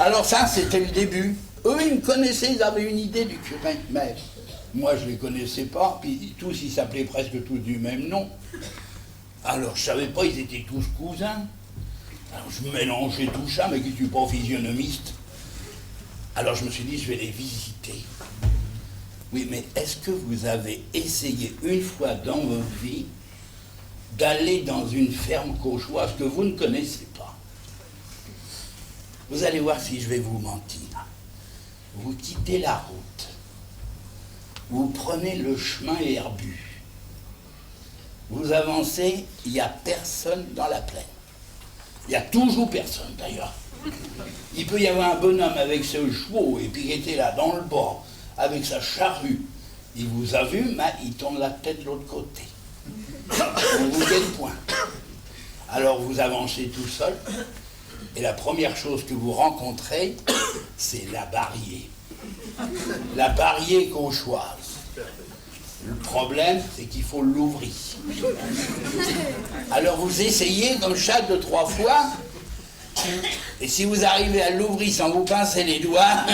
Alors ça, c'était le début. Eux, ils me connaissaient, ils avaient une idée du curé, mais moi, je ne les connaissais pas, puis tous, ils s'appelaient presque tous du même nom. Alors, je ne savais pas, ils étaient tous cousins. Alors, je mélangeais tout ça, mais qui ne suis pas physionomiste. Alors, je me suis dit, je vais les visiter. Oui, mais est-ce que vous avez essayé une fois dans votre vie d'aller dans une ferme cauchoise que vous ne connaissez pas? Vous allez voir si je vais vous mentir. Vous quittez la route. Vous prenez le chemin herbu. Vous avancez, il n'y a personne dans la plaine. Il n'y a toujours personne d'ailleurs. Il peut y avoir un bonhomme avec ses chevaux et puis il était là dans le bord avec sa charrue. Il vous a vu, mais il tourne la tête de l'autre côté. On vous guette point. Alors vous avancez tout seul et la première chose que vous rencontrez, c'est la Barrier. La Barrier cauchoise. Le problème, c'est qu'il faut l'ouvrir. Alors vous essayez comme chaque 2-3 fois, et si vous arrivez à l'ouvrir sans vous pincer les doigts,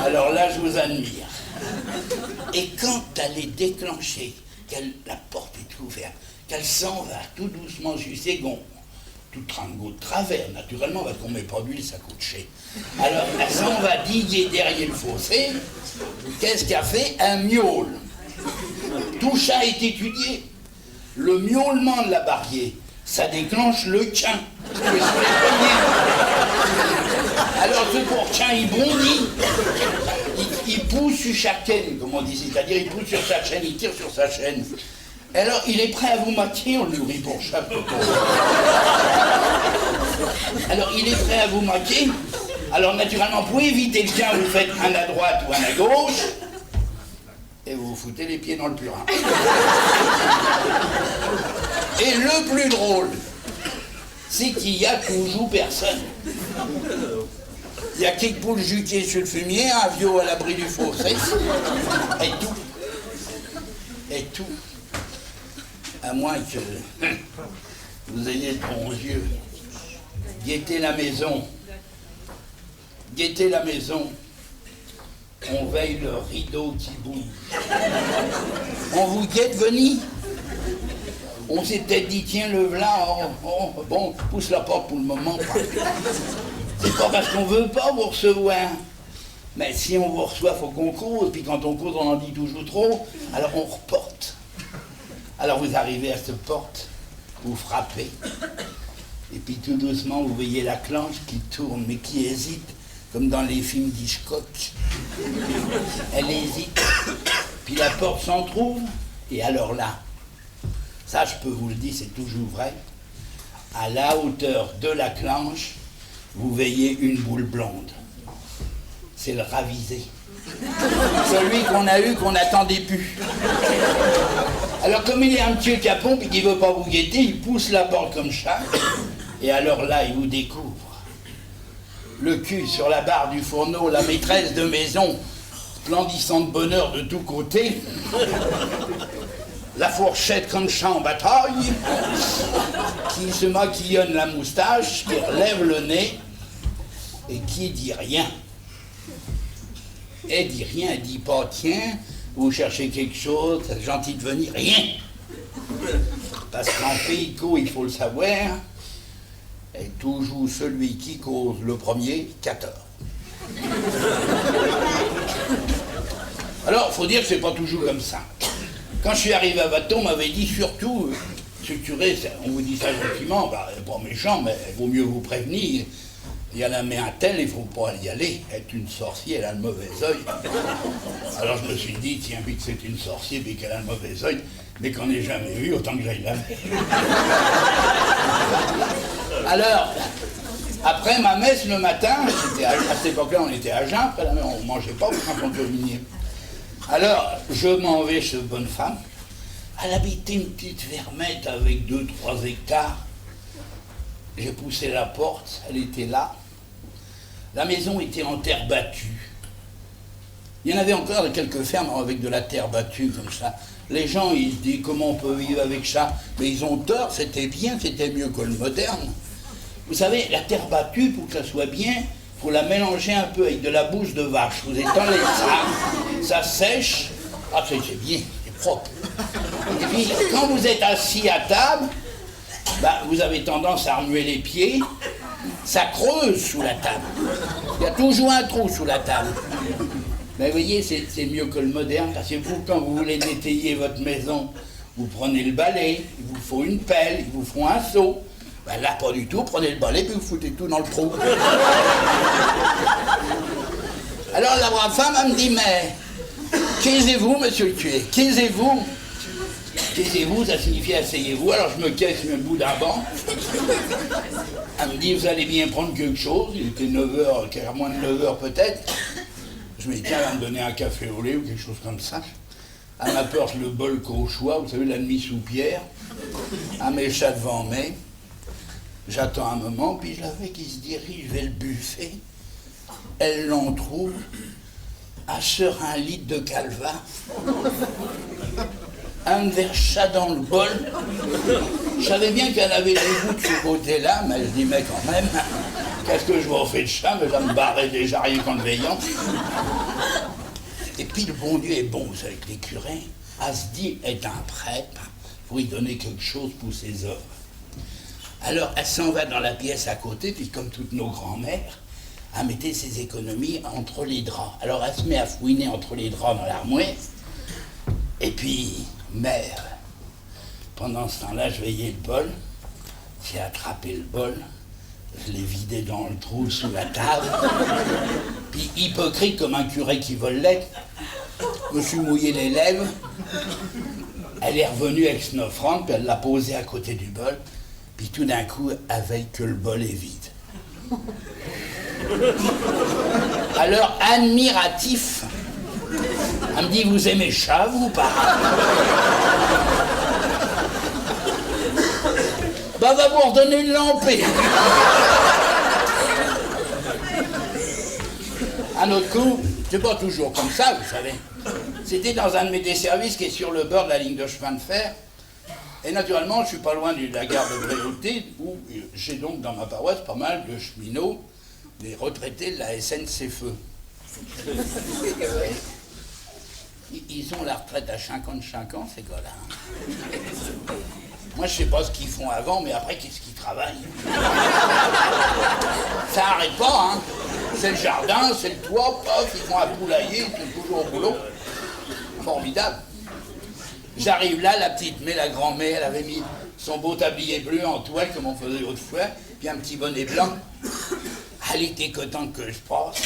alors là, je vous admire. Et quand elle est déclenchée, la porte est ouverte, qu'elle s'en va tout doucement sur ses gonds, tout tringot de travers, naturellement, parce qu'on ne met pas d'huile, ça coûte cher. Alors, elle s'en va diguer derrière le fossé. Qu'est-ce qu'a fait? Un miaule. Tout ça est étudié. Le miaulement de la Barrier, ça déclenche le quin. Alors ce pour quin, il bondit. Il pousse sur chaque chaîne, comme on dit, c'est-à-dire il pousse sur sa chaîne, il tire sur sa chaîne. Alors il est prêt à vous maquer, on le nourrit pour chaque coton. Alors il est prêt à vous maquer. Alors naturellement, pour éviter le quin, vous faites un à droite ou un à gauche. Et vous vous foutez les pieds dans le purin. Et le plus drôle, c'est qu'il n'y a toujours personne. Il y a quelques poules juquées sur le fumier, un vieux à l'abri du fossé, et tout. Et tout. À moins que vous ayez de bons yeux. Guettez la maison. Guettez la maison. On veille le rideau qui bouge. On vous guette venir. On s'est peut-être dit, tiens, le v'là, bon, pousse la porte pour le moment. C'est pas parce qu'on veut pas vous recevoir. Mais si on vous reçoit, faut qu'on cause. Puis quand on cause, on en dit toujours trop. Alors on reporte. Alors vous arrivez à cette porte, vous frappez. Et puis tout doucement, vous voyez la clenche qui tourne, mais qui hésite. Comme dans les films d'Hitchcock. Elle hésite, puis la porte s'entrouvre, et alors là, ça je peux vous le dire, c'est toujours vrai, à la hauteur de la clenche, vous voyez une boule blonde. C'est le ravisé. Celui qu'on a eu, qu'on n'attendait plus. Alors comme il est un petit capon, puis qu'il ne veut pas vous guetter, il pousse la porte comme ça, et alors là, il vous découvre. Le cul sur la barre du fourneau, la maîtresse de maison, splendissant de bonheur de tous côtés, la fourchette comme ça en bataille, qui se maquillonne la moustache, qui relève le nez, et qui dit rien. Elle dit rien, elle dit pas, tiens, vous cherchez quelque chose, c'est gentil de venir, rien. Parce qu'en Péico, il faut le savoir, est toujours celui qui cause le premier qu'a tort. Alors, il faut dire que c'est pas toujours comme ça. Quand je suis arrivé à Baton, on m'avait dit surtout, structuré, on vous dit ça gentiment, bah, pas méchant, mais il vaut mieux vous prévenir. Il y en a mais un tel, il ne faut pas y aller. Elle est une sorcière, elle a le mauvais œil. Alors je me suis dit, tiens, vite c'est une sorcière, puis qu'elle a le mauvais œil, mais qu'on n'ait jamais vu, autant que j'aille la voir. Alors, après ma messe le matin, à cette époque-là on était à jeun, après la messe on ne mangeait pas quand on dominait. Alors, je m'en vais chez cette bonne femme. Elle habitait une petite fermette avec 2-3 hectares. J'ai poussé la porte, elle était là. La maison était en terre battue. Il y en avait encore quelques fermes avec de la terre battue comme ça. Les gens, ils se disent comment on peut vivre avec ça. Mais ils ont tort, c'était bien, c'était mieux que le moderne. Vous savez, la terre battue, pour que ça soit bien, il faut la mélanger un peu avec de la bouse de vache. Vous étendez ça sèche. Ah, c'est bien, c'est propre. Et puis, quand vous êtes assis à table, bah, vous avez tendance à remuer les pieds. Ça creuse sous la table. Il y a toujours un trou sous la table. Mais vous voyez, c'est mieux que le moderne, parce que vous, quand vous voulez détailler votre maison, vous prenez le balai, il vous faut une pelle, ils vous font un seau. Ben là, pas du tout, prenez le balai, puis vous foutez tout dans le trou. Alors la brave femme, elle me dit, mais, qu'aisez-vous, monsieur le curé, qu'aisez-vous? Taisez-vous, ça signifie asseyez-vous. Alors je me caisse le bout d'un banc. Elle me dit, vous allez bien prendre quelque chose. Il était 9h, moins de 9h peut-être. Je me dis, tiens, elle va me donner un café au lait ou quelque chose comme ça. Elle m'apporte le bol cauchois, vous savez, la demi-soupière. Elle met ça devant moi. J'attends un moment, puis je la fais qui se dirige vers le buffet. Elle l'en trouve à sur 1 litre de calva. Un verre chat dans le bol. Je savais bien qu'elle avait des goûts de ce côté-là, mais je dis, mais quand même, qu'est-ce que je vous refais de chat? Mais ça me barrait déjà rien qu'en le veillant. Et puis le bon Dieu est bon, vous savez que les curés, Asdi est un prêtre, pour lui donner quelque chose pour ses œuvres. Alors elle s'en va dans la pièce à côté, puis comme toutes nos grand-mères, elle mettait ses économies entre les draps. Alors elle se met à fouiner entre les draps dans l'armoire, et puis, mère, pendant ce temps-là, je veillais le bol, j'ai attrapé le bol, je l'ai vidé dans le trou sous la table, puis hypocrite comme un curé qui vole l'être, je me suis mouillé les lèvres, elle est revenue avec son offrande, puis elle l'a posée à côté du bol, puis tout d'un coup, elle veille que le bol est vide. Alors, admiratif, elle me dit, vous aimez chat, vous, ou pas? Bah, va vous redonner une lampée. Un autre coup, c'est pas toujours comme ça, vous savez. C'était dans un de mes desservices qui est sur le bord de la ligne de chemin de fer. Et naturellement, je suis pas loin de la gare de Bréauté, où j'ai donc dans ma paroisse pas mal de cheminots, des retraités de la SNCF. Ils ont la retraite à 55 ans, ces gars-là. Hein. Moi, je sais pas ce qu'ils font avant, mais après, qu'est-ce qu'ils travaillent? Ça n'arrête pas, hein. C'est le jardin, c'est le toit, pof, ils font un poulailler, ils sont toujours au boulot. Formidable. J'arrive là, la petite, mais la grand-mère, elle avait mis son beau tablier bleu en toile, comme on faisait autrefois, puis un petit bonnet blanc. Elle était contente que je passe.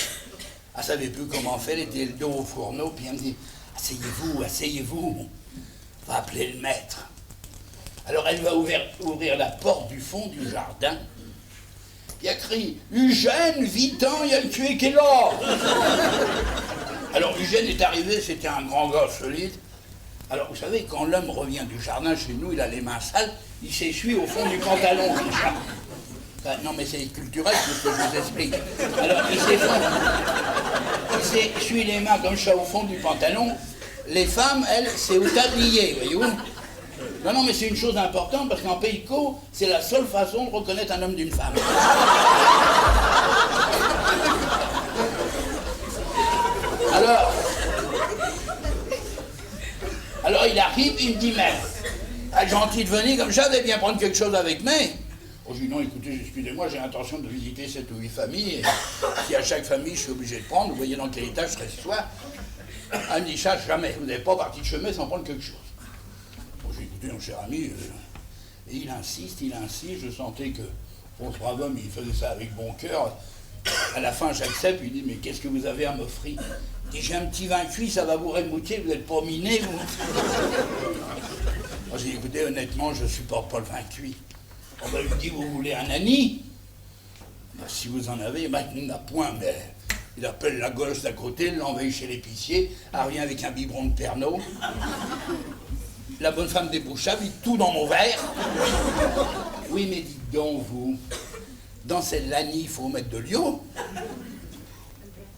Elle savait plus comment faire, elle était le dos au fourneau, puis elle me dit, asseyez-vous, asseyez-vous, on va appeler le maître. Alors elle va ouvrir la porte du fond du jardin, puis elle crie, Eugène, vite-t'en, il y a le tué qui est là. Alors Eugène est arrivé, c'était un grand gars solide. Alors vous savez, quand l'homme revient du jardin chez nous, il a les mains sales, il s'essuie au fond du pantalon, déjà. Enfin, non mais c'est culturel, c'est ce que je vous explique. Alors il s'essuie les mains comme ça au fond du pantalon. Les femmes, elles, c'est au tablier, voyez-vous. Non, mais c'est une chose importante, parce qu'en Pays de Caux, c'est la seule façon de reconnaître un homme d'une femme. Alors il arrive, il me dit, mais, gentil de venir, comme j'avais bien prendre quelque chose avec moi. Oh, je dis, non, écoutez, excusez-moi, j'ai l'intention de visiter 7 ou 8 familles, et si à chaque famille, je suis obligé de prendre, vous voyez dans quel état je serai ce soir. Elle me dit, ça, jamais, vous n'avez pas parti de chemin sans prendre quelque chose. Bon, j'ai écouté mon cher ami, et il insiste, je sentais que, pour ce brave homme, il faisait ça avec bon cœur. À la fin, j'accepte, il dit, mais qu'est-ce que vous avez à m'offrir? Il dit, j'ai un petit vin cuit, ça va vous rémoutir, vous n'êtes pas miné, vous. Moi, j'ai dit, écoutez, honnêtement, je ne supporte pas le vin cuit. On va lui dire, vous voulez un ani? Ben, si vous en avez, maintenant, il n'a point, mais il appelle la gauche d'à côté, l'envoie chez l'épicier, elle revient avec un biberon de Pernod. La bonne femme déboucha, vit tout dans mon verre. Oui, mais dites donc, vous, dans cette lanie, il faut mettre de l'eau.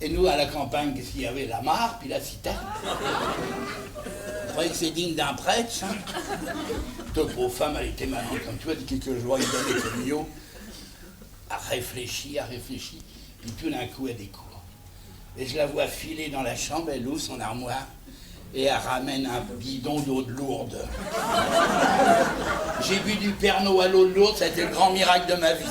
Et nous, à la campagne, qu'est-ce qu'il y avait? La mare, puis la citerne. Vous croyez que c'est digne d'un prêtre, ça? Toute pauvre femme, elle était malade, comme tu vois, dit quelques jours, il donnait le mieux. A réfléchi. Puis tout d'un coup, elle découvre. Et je la vois filer dans la chambre, elle ouvre son armoire et elle ramène un bidon d'eau de Lourdes. J'ai bu du Pernod à l'eau de Lourdes, ça a été le grand miracle de ma vie.